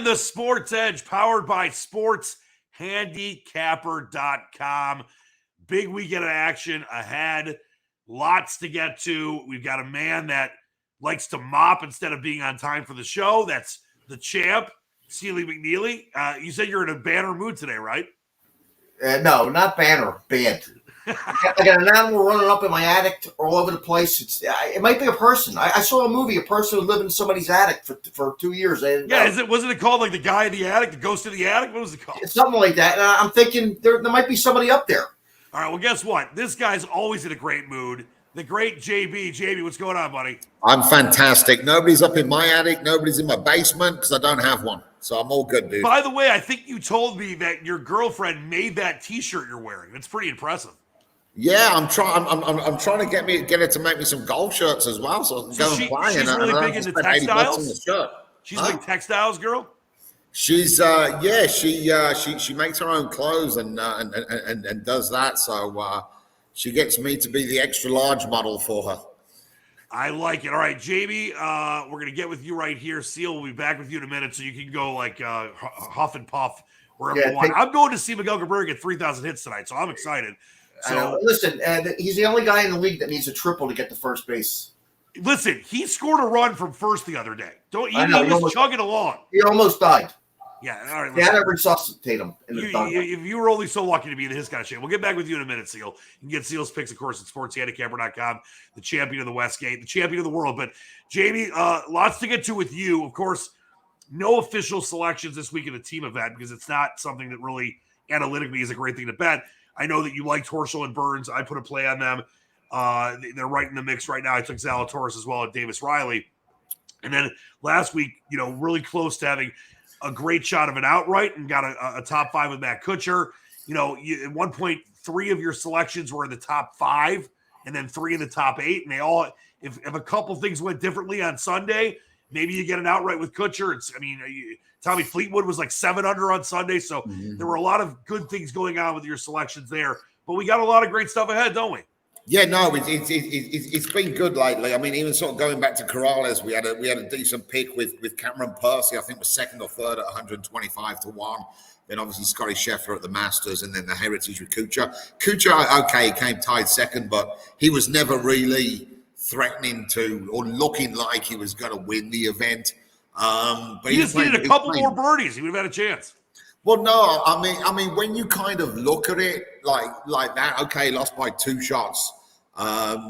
the Sports Edge, powered by SportsHandicapper.com. Big weekend of action ahead. Lots to get to. We've got a man that likes to mop instead of being on time for the show. That's the champ, Sealy McNeely. You said you're in a banner mood today, right? No, not banner, band. I got an animal running up in my attic all over the place. It might be a person. I saw a movie, a person who lived in somebody's attic for 2 years. Wasn't it called like The Guy in the Attic, The Ghost in the Attic? What was it called? Something like that. And I'm thinking there might be somebody up there. All right, well, guess what? This guy's always in a great mood. The great JB. JB, what's going on, buddy? I'm fantastic. Nobody's up in my attic. Nobody's in my basement because I don't have one. So I'm all good, dude. By the way, I think you told me that your girlfriend made that T-shirt you're wearing. It's pretty impressive. Yeah, I'm trying to get her to make me some golf shirts as well, so I can go and play. She's really big into textiles. She's a big textiles girl. She's she makes her own clothes and does that. So she gets me to be the extra large model for her. I like it. All right, Jamie, we're gonna get with you right here. Seal will be back with you in a minute, so you can go like huff and puff wherever you want. I'm going to see Miguel Cabrera get 3,000 hits tonight, so I'm excited. So listen, he's the only guy in the league that needs a triple to get to first base. Listen, he scored a run from first the other day. He was chugging along. He almost died. Yeah, all right. They had to resuscitate him. If you were only so lucky to be in his kind of shape, we'll get back with you in a minute, Seal. You can get Seal's picks, of course, at sportshandicapper.com, the champion of the Westgate, the champion of the world. But, Jamie, lots to get to with you. Of course, no official selections this week in the team event because it's not something that really analytically is a great thing to bet. I know that you liked Horschel and Burns. I put a play on them. They're right in the mix right now. I took Zalatoris as well at Davis Riley. And then last week, really close to having a great shot of an outright and got a top five with Matt Kutcher. At one point, 3 of your selections were in the top 5 and then 3 in the top 8. And they all, if a couple things went differently on Sunday, maybe you get an outright with Kutcher. Tommy Fleetwood was like 7 under on Sunday. So there were a lot of good things going on with your selections there. But we got a lot of great stuff ahead, don't we? Yeah, no, it's been good lately. I mean, even sort of going back to Corrales, we had a decent pick with Cameron Percy. I think was second or third at 125 to 1. Then obviously Scotty Scheffler at the Masters, and then the Heritage with Kuchar. Kuchar, okay, he came tied second, but he was never really threatening to or looking like he was going to win the event. But he just needed a couple more birdies. He would have had a chance. Well, no, I mean, when you kind of look at it like that, okay, lost by 2 shots. Par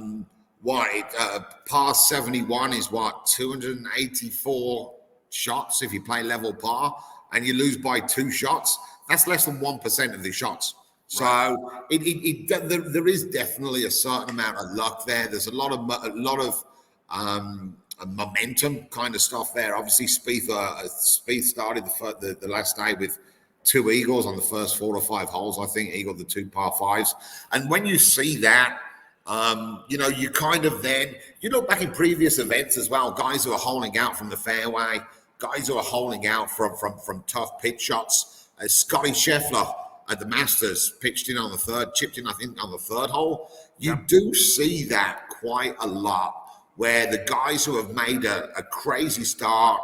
71 is 284 shots if you play level par, and you lose by 2 shots. That's less than 1% of the shots. So there is definitely a certain amount of luck there. There's a lot of momentum kind of stuff there. Obviously, Spieth started the last day with 2 eagles on the first 4 or 5 holes. I think eagled the 2 par 5s. And when you see that, you kind of then, back in previous events as well, guys who are holding out from the fairway, guys who are holding out from tough pitch shots. Scotty Scheffler at the Masters chipped in on the third hole. You do see that quite a lot, where the guys who have made a crazy start,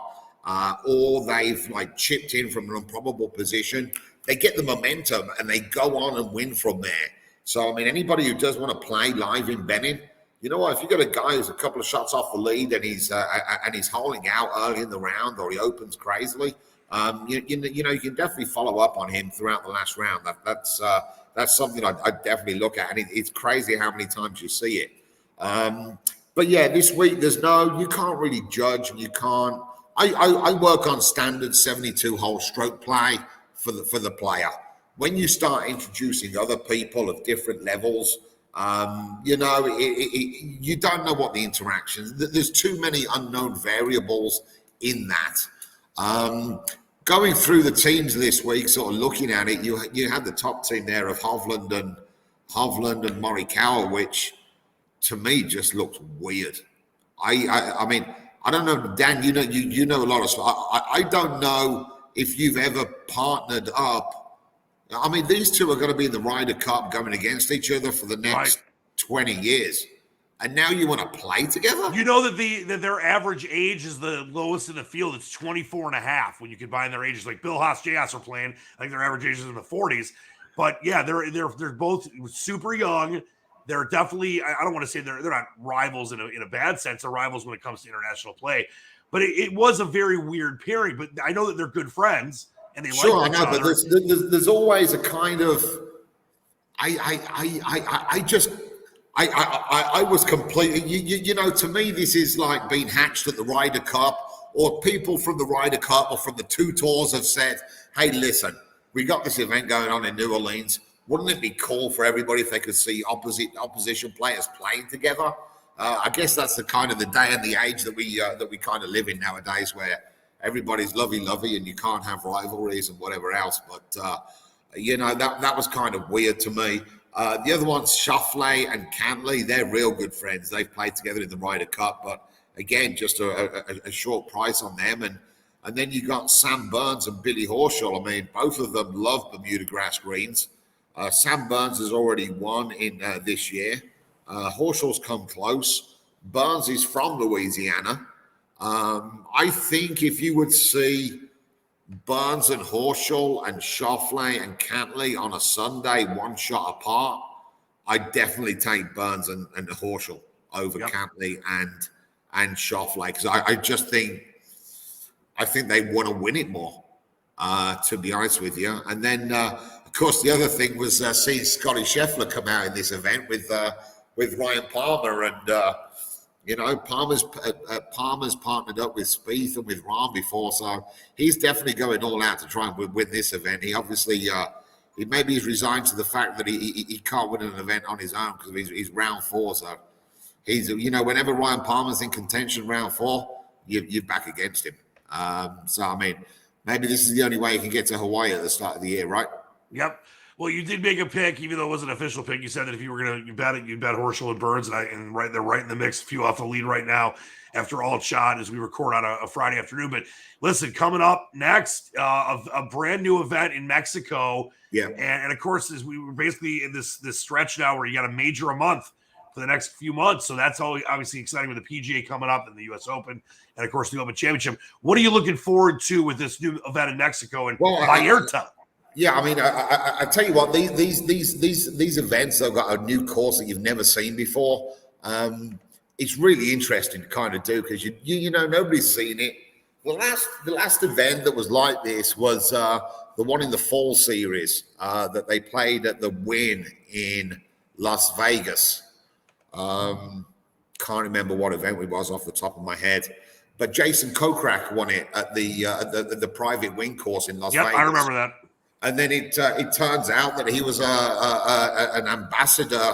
or they've chipped in from an improbable position, they get the momentum and they go on and win from there. So, I mean, anybody who does want to play live in Benin, you know what? If you've got a guy who's a couple of shots off the lead and he's holding out early in the round, or he opens crazily, you can definitely follow up on him throughout the last round. That's something I'd definitely look at, and it's crazy how many times you see it. But yeah, this week you can't really judge, and you can't. I work on standard 72-hole stroke play for the player. When you start introducing other people of different levels, you don't know what the interactions. There's too many unknown variables in that. Going through the teams this week, sort of looking at it, you had the top team there of Hovland and Morikawa, which to me just looked weird. I mean, I don't know, Dan. You know a lot of stuff. I don't know if you've ever partnered up. I mean, these two are going to be in the Ryder Cup going against each other for the next 20 years. and now you want to play together? You know that their average age is the lowest in the field. It's 24 and a half when you combine their ages. Like Bill Haas, J. Haas are playing. I think their average age is in the 40s. But yeah, they're both super young. They're definitely, I don't want to say they're not rivals in a bad sense. They're rivals when it comes to international play. But it was a very weird pairing. But I know that they're good friends and they like each other. But there's always a kind of I was completely, you know, to me, this is like being hatched at the Ryder Cup, or people from the Ryder Cup or from the two tours have said, hey, listen, we got this event going on in New Orleans. Wouldn't it be cool for everybody if they could see opposition players playing together? I guess that's the kind of the day and the age that we kind of live in nowadays, where everybody's lovey-lovey and you can't have rivalries and whatever else. But, you know, that was kind of weird to me. The other ones, Schauffele and Cantley, they're real good friends. They've played together in the Ryder Cup, but again, just a short price on them. And then you got Sam Burns and Billy Horschel. I mean, both of them love Bermuda grass greens. Sam Burns has already won in this year. Horschel's come close. Burns is from Louisiana. I think if you would see Burns and Horschel and Schauffele and Cantley on a Sunday, one shot apart, I'd definitely take Burns and Horschel over Cantley and Schauffele, because I just think they want to win it more, to be honest with you. And then, of course, the other thing was seeing Scotty Scheffler come out in this event with Ryan Palmer, and you know, Palmer's partnered up with Spieth and with Rahm before, so he's definitely going all out to try and win this event. He obviously, he maybe he's resigned to the fact that he can't win an event on his own because he's round 4. So he's, you know, whenever Ryan Palmer's in contention round 4, you're back against him. So I mean, maybe this is the only way you can get to Hawaii at the start of the year, right? Yep. Well, you did make a pick, even though it wasn't an official pick. You said that if you were going to bet it, you'd bet Horschel and Burns, and they're right in the mix. A few off the lead right now after all shot as we record on a Friday afternoon. But listen, coming up next, a brand new event in Mexico. Yeah. And of course, as we were basically in this stretch now where you got a major a month for the next few months. So that's all obviously exciting with the PGA coming up and the U.S. Open and, of course, the Open Championship. What are you looking forward to with this new event in Mexico and Vallarta? Yeah, I mean, I tell you what, these events, they've got a new course that you've never seen before. It's really interesting to kind of do because you know nobody's seen it. The last event that was like this was the one in the fall series that they played at the Wynn in Las Vegas. Can't remember what event it was off the top of my head, but Jason Kokrak won it at the private Wynn course in Las Vegas. Yep, I remember that. And then it turns out that he was an ambassador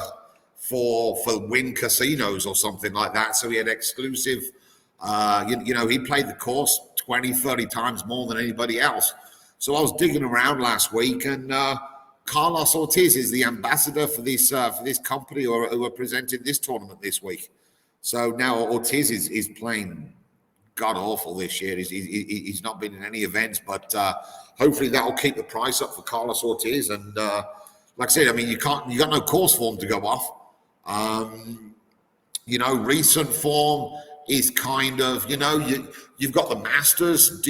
for Wynn Casinos or something like that. So he had exclusive, you know, he played the course 20, 30 times more than anybody else. So I was digging around last week, and Carlos Ortiz is the ambassador for this company who are presenting this tournament this week. So now Ortiz is playing god awful this year. He's not been in any events, but hopefully that will keep the price up for Carlos Ortiz. And like I said, I mean, you got no course form to go off. You know, recent form is kind of, you know, you've got the Masters.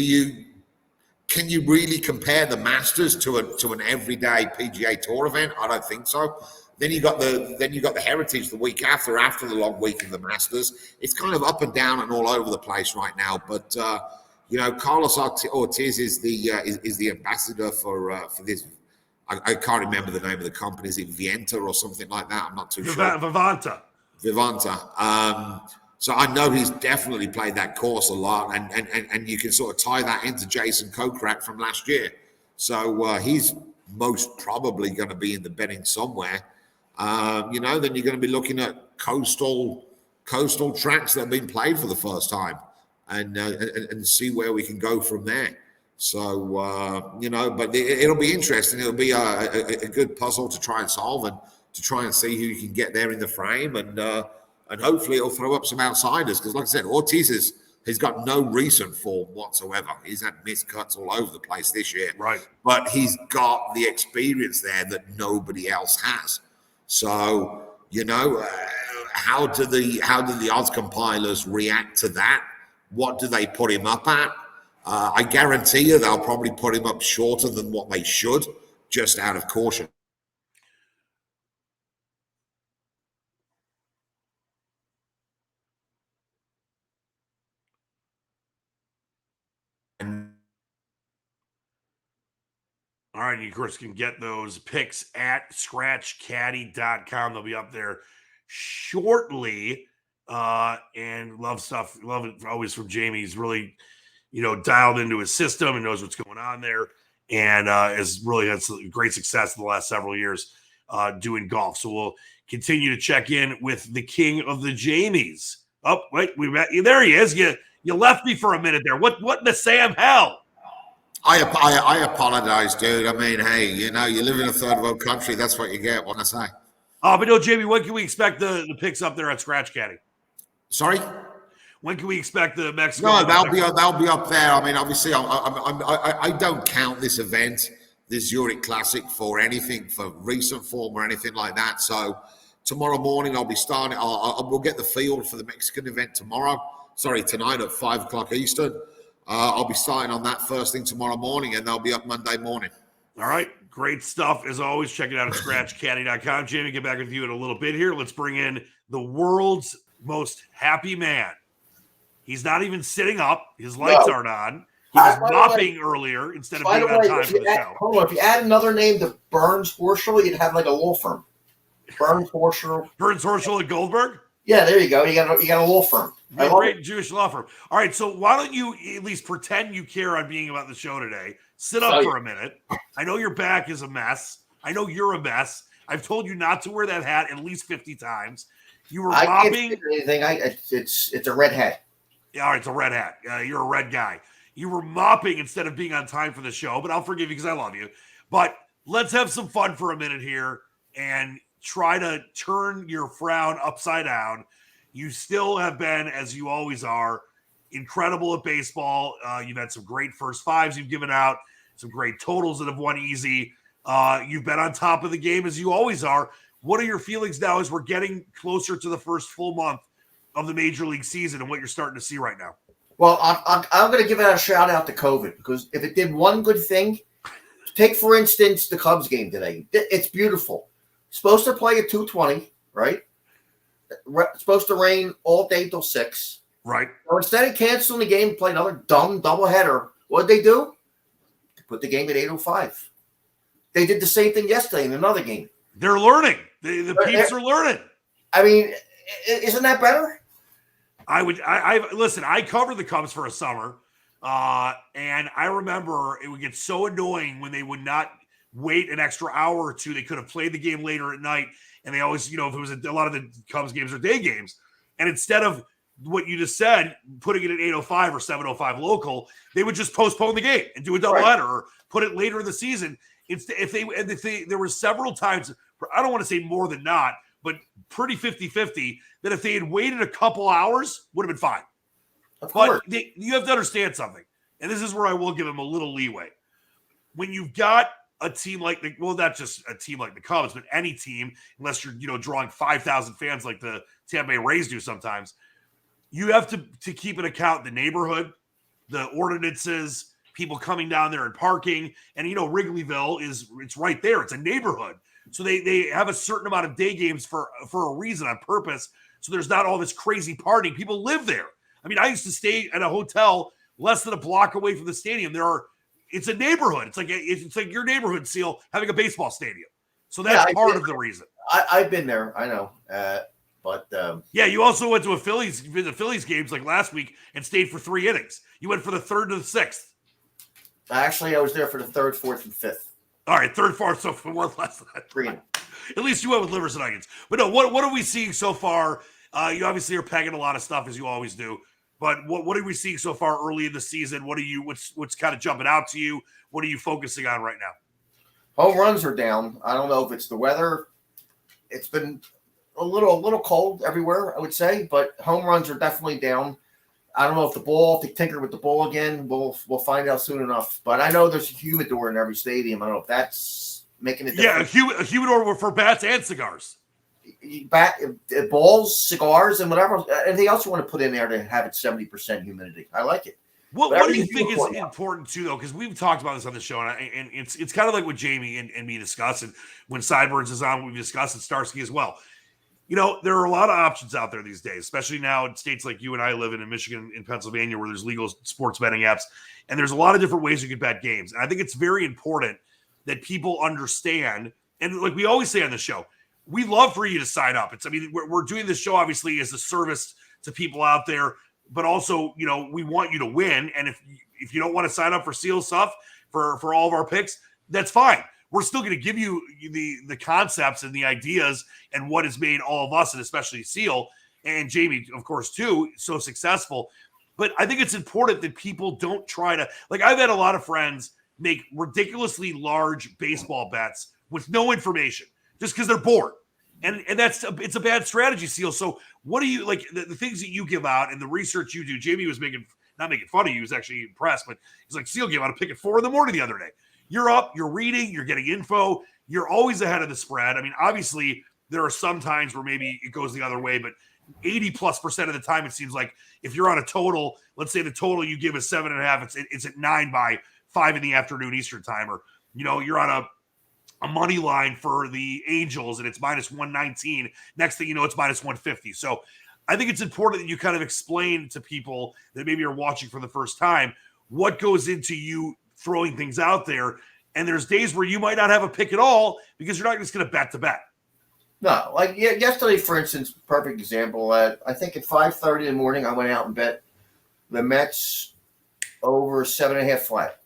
Can you really compare the Masters to an everyday PGA Tour event? I don't think so. Then you got the Heritage the week after the long week of the Masters. It's kind of up and down and all over the place right now. But you know, Carlos Ortiz is the ambassador for this. I can't remember the name of the company. Is it Vienta or something like that? I'm not too sure. Vivanta. So I know he's definitely played that course a lot, and you can sort of tie that into Jason Kokrak from last year. So he's most probably going to be in the betting somewhere. You know, then you're going to be looking at coastal tracks that have been played for the first time, and see where we can go from there. So you know, but it'll be interesting. It'll be a good puzzle to try and solve and to try and see who you can get there in the frame, and hopefully it'll throw up some outsiders because, like I said, Ortiz has got no recent form whatsoever. He's had missed cuts all over the place this year, right? But he's got the experience there that nobody else has. So, you know, how do the odds compilers react to that? What do they put him up at? I guarantee you they'll probably put him up shorter than what they should, just out of caution. All right, you of course can get those picks at scratchcaddy.com. They'll be up there shortly. And love stuff. Love it always from Jamie. He's really, dialed into his system and knows what's going on there. And has really had some great success in the last several years doing golf. So we'll continue to check in with the king of the Jamies. Oh, wait, there he is. You left me for a minute there. What in the Sam hell? I apologize, dude. I mean, hey, you live in a third world country. That's what you get. What can I say? But no, Jamie, when can we expect the picks up there at Scratch Caddy? Sorry? When can we expect the Mexico? No, they'll be up there. I mean, obviously, I don't count this event, this Zurich Classic, for anything, for recent form or anything like that. So tomorrow morning, I'll be starting. We'll get the field for the Mexican event tonight at 5 o'clock Eastern. I'll be starting on that first thing tomorrow morning, and they'll be up Monday morning. All right. Great stuff. As always, check it out at scratchcaddy.com. Jamie, get back with you in a little bit here. Let's bring in the world's most happy man. He's not even sitting up. His lights aren't on. He was mopping earlier instead of being on time for the show. Hold on. If you add another name to Burns Horschel, you'd have like a law firm. Burns Horschel at Goldberg? Yeah, there you go. You got a law firm. A great Jewish law firm. All right, so why don't you at least pretend you care on being about the show today? Sit up for a minute. I know your back is a mess. I know you're a mess. I've told you not to wear that hat at least 50 times. You were mopping. It's a red hat. Yeah, all right, it's a red hat. You're a red guy. You were mopping instead of being on time for the show, but I'll forgive you because I love you. But let's have some fun for a minute here and try to turn your frown upside down. You still have been, as you always are, incredible at baseball. You've had some great first fives you've given out, some great totals that have won easy. You've been on top of the game, as you always are. What are your feelings now as we're getting closer to the first full month of the Major League season and what you're starting to see right now? Well, I'm going to give a shout out to COVID, because if it did one good thing, take, for instance, the Cubs game today. It's beautiful. Supposed to play at 2:20, right? Supposed to rain all day till 6. Right. So instead of canceling the game and play another dumb doubleheader, what did they do? They put the game at 8:05. They did the same thing yesterday in another game. They're learning. The peeps are learning. I mean, isn't that better? Listen, I covered the Cubs for a summer, and I remember it would get so annoying when they would not wait an extra hour or two. They could have played the game later at night, and they always, if it was a lot of the Cubs games are day games, and instead of what you just said, putting it at 8:05 or 7:05 local, they would just postpone the game and do a doubleheader or put it later in the season. There were several times, I don't want to say more than not, but pretty 50-50, that if they had waited a couple hours, would have been fine. But you have to understand something, and this is where I will give them a little leeway. When you've got a team like not just a team like the Cubs, but any team, unless you're drawing 5,000 fans like the Tampa Bay Rays do sometimes, you have to keep in account the neighborhood, the ordinances, people coming down there and parking. And Wrigleyville it's right there. It's a neighborhood. So they have a certain amount of day games for a reason, on purpose. So there's not all this crazy partying. People live there. I mean, I used to stay at a hotel less than a block away from the stadium. It's a neighborhood. It's like your neighborhood, Seal, having a baseball stadium. So that's part of the reason. I've been there. I know. You also went to the Phillies games like last week and stayed for 3 innings. You went for the 3rd to the 6th. Actually, I was there for the 3rd, 4th, and 5th. All right, 3rd, 4th, so for one less than that. 3. At least you went with livers and onions. But no, what are we seeing so far? You obviously are pegging a lot of stuff, as you always do. But what are we seeing so far early in the season? What's kind of jumping out to you? What are you focusing on right now? Home runs are down. I don't know if it's the weather. It's been a little cold everywhere, I would say, but home runs are definitely down. I don't know if they tinker with the ball again. We'll find out soon enough. But I know there's a humidor in every stadium. I don't know if that's making it different. Yeah, a humidor for bats and cigars. balls, cigars, and whatever. Anything else you want to put in there to have it 70% humidity. I like it. What do you think is important too, though? Because we've talked about this on the show, and it's kind of like what Jamie and me discuss, and when Sideburns is on, we've discussed, and Starsky as well. There are a lot of options out there these days, especially now in states like you and I live in Michigan and Pennsylvania, where there's legal sports betting apps, and there's a lot of different ways you can bet games. And I think it's very important that people understand, and like we always say on the show, we love for you to sign up. We're doing this show obviously as a service to people out there, but also, we want you to win. And if you don't want to sign up for Seal stuff for all of our picks, that's fine. We're still going to give you the concepts and the ideas and what has made all of us, and especially Seal and Jamie, of course, too, so successful. But I think it's important that people don't try to, like, I've had a lot of friends make ridiculously large baseball bets with no information just because they're bored. And it's a bad strategy, Seal. So what do you like the things that you give out and the research you do? Jamie was not making fun of you. He was actually impressed, but he's like, Seal gave out a pick at 4 a.m. the other day. You're up, you're reading, you're getting info. You're always ahead of the spread. I mean, obviously there are some times where maybe it goes the other way, but 80+% of the time, it seems like if you're on a total, let's say the total you give is 7.5, it's at 9 by 5 p.m. Eastern time, or, you're on a money line for the Angels and it's -119. Next thing you know, it's -150. So I think it's important that you kind of explain to people that maybe are watching for the first time what goes into you throwing things out there. And there's days where you might not have a pick at all because you're not just going to bet to bet. No, like yesterday, for instance, perfect example. I think at 5:30 in the morning, I went out and bet the Mets over 7.5 flat.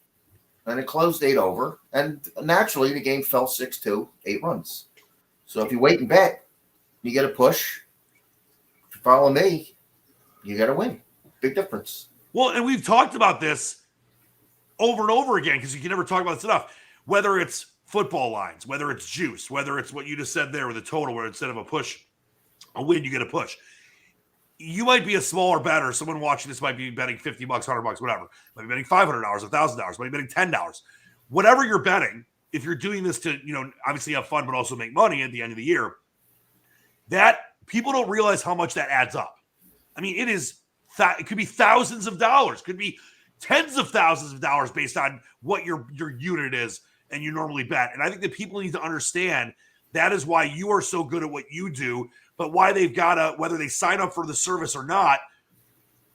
And it closed 8 over. And naturally, the game fell 6-2, 8 runs. So if you wait and bet, you get a push. If you follow me, you got to win. Big difference. Well, and we've talked about this over and over again because you can never talk about this enough. Whether it's football lines, whether it's juice, whether it's what you just said there with a total where instead of a win, you get a push. You might be a smaller bettor. Someone watching this might be betting $50, $100, whatever. Might be betting $500, $1,000, might be betting $10. Whatever you're betting, if you're doing this to, obviously have fun, but also make money at the end of the year, that people don't realize how much that adds up. I mean, it could be thousands of dollars, could be tens of thousands of dollars based on what your unit is and you normally bet. And I think that people need to understand that is why you are so good at what you do, but why they've got to, whether they sign up for the service or not,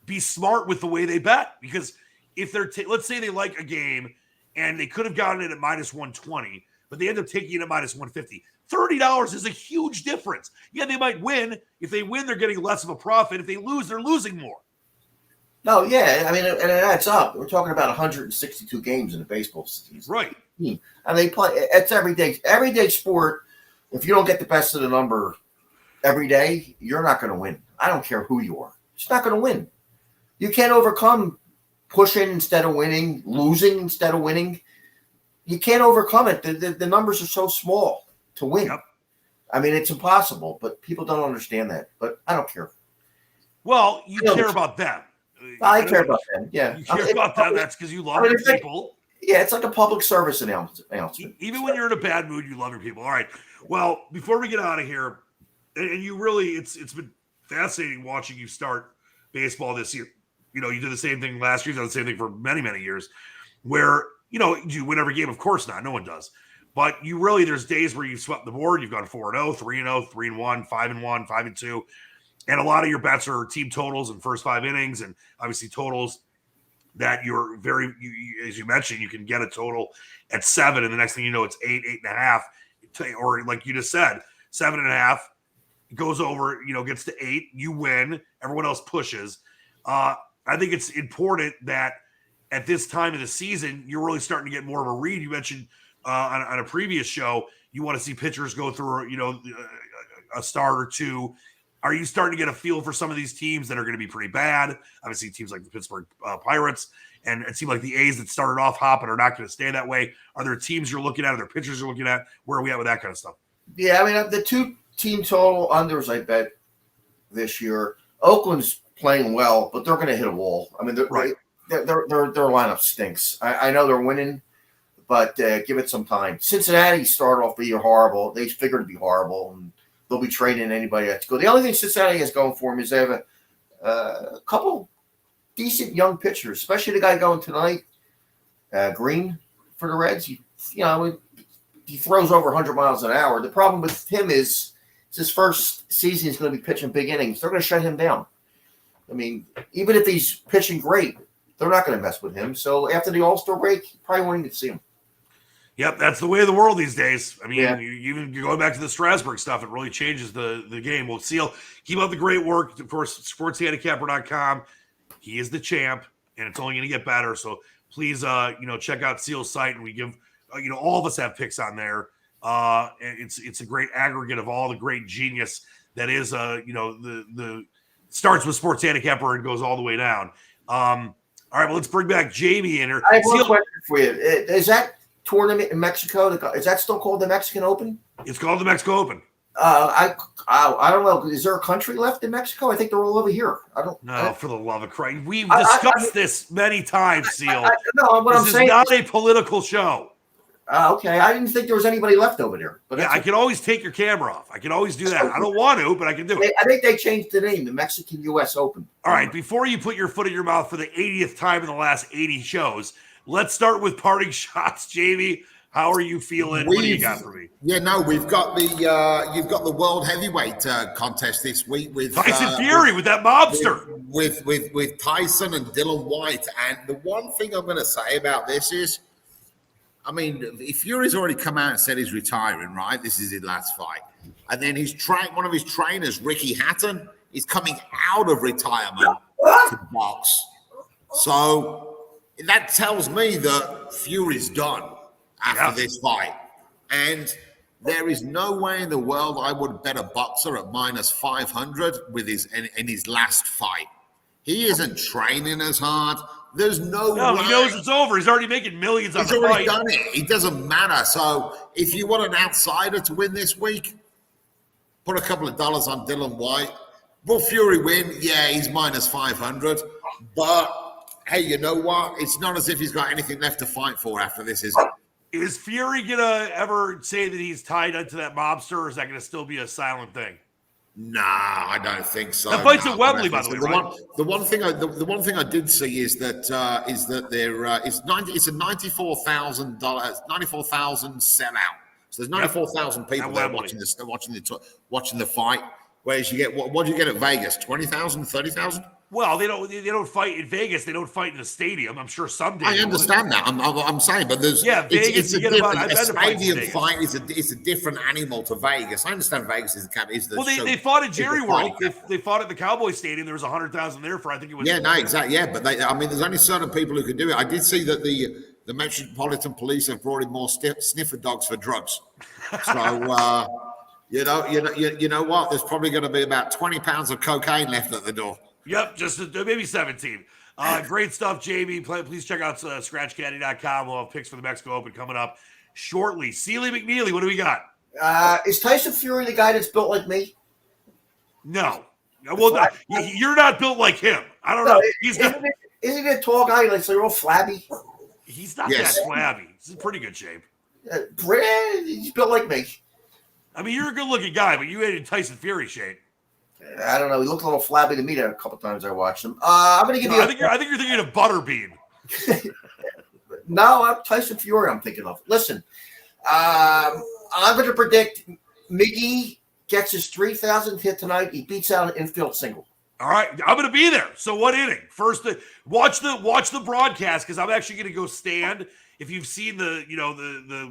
be smart with the way they bet. Because if they're, let's say they like a game and they could have gotten it at -120, but they end up taking it at -150. $30 is a huge difference. Yeah, they might win. If they win, they're getting less of a profit. If they lose, they're losing more. No, yeah. I mean, and it adds up. We're talking about 162 games in a baseball season. Right. And they play, it's everyday sport. If you don't get the best of the number every day, you're not going to win. I don't care who you are. It's not going to win. You can't overcome pushing instead of winning, losing instead of winning. You can't overcome it. The numbers are so small to win. Yep. I mean, it's impossible, but people don't understand that. But I don't care. Well, you care about them. I care about them, yeah. You care about them. That's because you love your people. It's like a public service announcement. Even when you're in a bad mood, you love your people. All right. Well, before we get out of here, and you really, it's been fascinating watching you start baseball this year. You did the same thing last year. You've done the same thing for many, many years where, you win every game. Of course not. No one does. But there's days where you've swept the board. You've gone 4-0, 3-0, 3-1, 5-1, 5-2. And a lot of your bets are team totals in first 5 innings and obviously totals that you're as you mentioned, you can get a total at 7 and the next thing you know, it's 8, 8.5, or like you just said, 7.5 goes over, gets to 8, you win, everyone else pushes. I think it's important that at this time of the season, you're really starting to get more of a read. You mentioned on a previous show, you want to see pitchers go through, a start or two. Are you starting to get a feel for some of these teams that are going to be pretty bad? Obviously, teams like the Pittsburgh Pirates, and it seemed like the A's that started off hopping are not going to stay that way. Are there teams you're looking at? Are there pitchers you're looking at? Where are we at with that kind of stuff? Yeah, I mean, the 2 team total unders I bet this year, Oakland's playing well, but they're going to hit a wall. I mean, their lineup stinks. I know they're winning, but give it some time. Cincinnati started off the year horrible. They figured to be horrible, and they'll be trading anybody that's good. The only thing Cincinnati has going for them is they have a couple decent young pitchers, especially the guy going tonight, Green for the Reds. He throws over 100 miles an hour. The problem with him is it's his first season. He's going to be pitching big innings. They're going to shut him down. I mean, even if he's pitching great, they're not going to mess with him. So after the All-Star break, you probably won't even see him. Yep, that's the way of the world these days. I mean, even going back to the Strasburg stuff, it really changes the game. Well, Seal, keep up the great work. Of course, sportshandicapper.com. He is the champ, and it's only going to get better. So please, check out Seal's site, and we give, all of us have picks on there. It's a great aggregate of all the great genius that is, the starts with Sports Handicapper and goes all the way down. All right, well, let's bring back Jamie in here. I have one question for you. Is that tournament in Mexico, is that still called the Mexican Open? It's called the Mexico Open. I don't know. Is there a country left in Mexico? I think they're all over here. For the love of Christ. We've discussed this many times, Seal. I'm saying, is not a political show. Okay, I didn't think there was anybody left over there. But yeah, I can always take your camera off. I can always do that. I don't want to, but I can do it. I think they changed the name, the Mexican U.S. Open. All right, before you put your foot in your mouth for the 80th time in the last 80 shows, let's start with parting shots. Jamie, how are you feeling? What do you got for me? Yeah, no, we've got you've got the world heavyweight contest this week with Tyson Fury with that mobster. With Tyson and Dillian Whyte. And the one thing I'm going to say about this is, I mean, Fury's already come out and said he's retiring, right? This is his last fight. And then one of his trainers, Ricky Hatton, is coming out of retirement to box. So that tells me that Fury's done after this fight. And there is no way in the world I would bet a boxer at minus 500 with in his last fight. He isn't training as hard. There's no way. He knows it's over. He's already making millions on the fight. He's already done it. It doesn't matter. So if you want an outsider to win this week, put a couple of dollars on Dillian Whyte. Will Fury win? Yeah, he's minus 500. But, hey, you know what? It's not as if he's got anything left to fight for after this, is it? Is Fury going to ever say that he's tied into that mobster, or is that going to still be a silent thing? Nah, I don't think so. That fight's at Wembley, by the way, right? The one thing I did see is that there it's a $94,000 sellout. So there's 94,000 people there watching the fight. Whereas you get what do you get at Vegas? 20,000, 30,000? Well, they don't fight in Vegas. They don't fight in a stadium. I'm sure someday. I understand that. I'm saying, but there's Vegas. A stadium fight is a different animal to Vegas. I understand Vegas is the. Well, they fought at Jerry World. They fought at the Cowboy Stadium. There was 100,000 there for I think it was. Yeah, no, exactly. Yeah, but there's only certain people who can do it. I did see that the Metropolitan Police have brought in more sniffer dogs for drugs. So you know what? There's probably going to be about 20 pounds of cocaine left at the door. Yep, just maybe 17. Great stuff, Jamie. Please check out scratchcaddy.com. We'll have picks for the Mexico Open coming up shortly. Sealy McNeely, what do we got? Is Tyson Fury the guy that's built like me? No. Well, you're not built like him. I don't know. Isn't he a tall guy? Like, so you're all flabby? He's not that flabby. He's in pretty good shape. He's built like me. I mean, you're a good-looking guy, but you ain't in Tyson Fury shape. I don't know. He looked a little flabby to me there a couple times I watched him. I'm going to give you. I think you're thinking of Butterbean. No, I'm Tyson Fury. I'm thinking of. Listen, I'm going to predict Miggy gets his 3,000th hit tonight. He beats out an infield single. All right, I'm going to be there. So what inning? First, watch the broadcast because I'm actually going to go stand. If you've seen the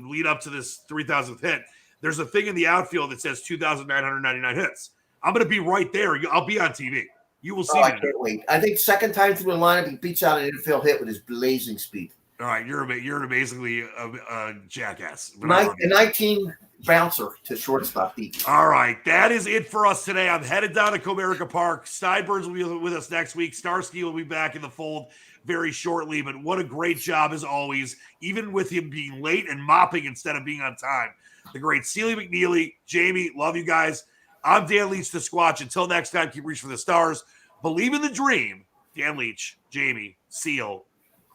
lead up to this 3,000th hit, there's a thing in the outfield that says 2,999 hits. I'm going to be right there. I'll be on TV. You will see me. I can't wait. I think second time through the lineup, he beats out an infield hit with his blazing speed. All right, you're basically a jackass. A 19 bouncer to shortstop beat. All right, that is it for us today. I'm headed down to Comerica Park. Steinbergs will be with us next week. Starsky will be back in the fold very shortly, but what a great job as always, even with him being late and mopping instead of being on time. The great Sealy McNeely, Jamie, love you guys. I'm Dan Leach, the Squatch. Until next time, keep reaching for the stars. Believe in the dream. Dan Leach, Jamie, Seal,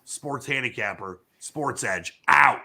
Sports Handicapper, Sportsedge, out.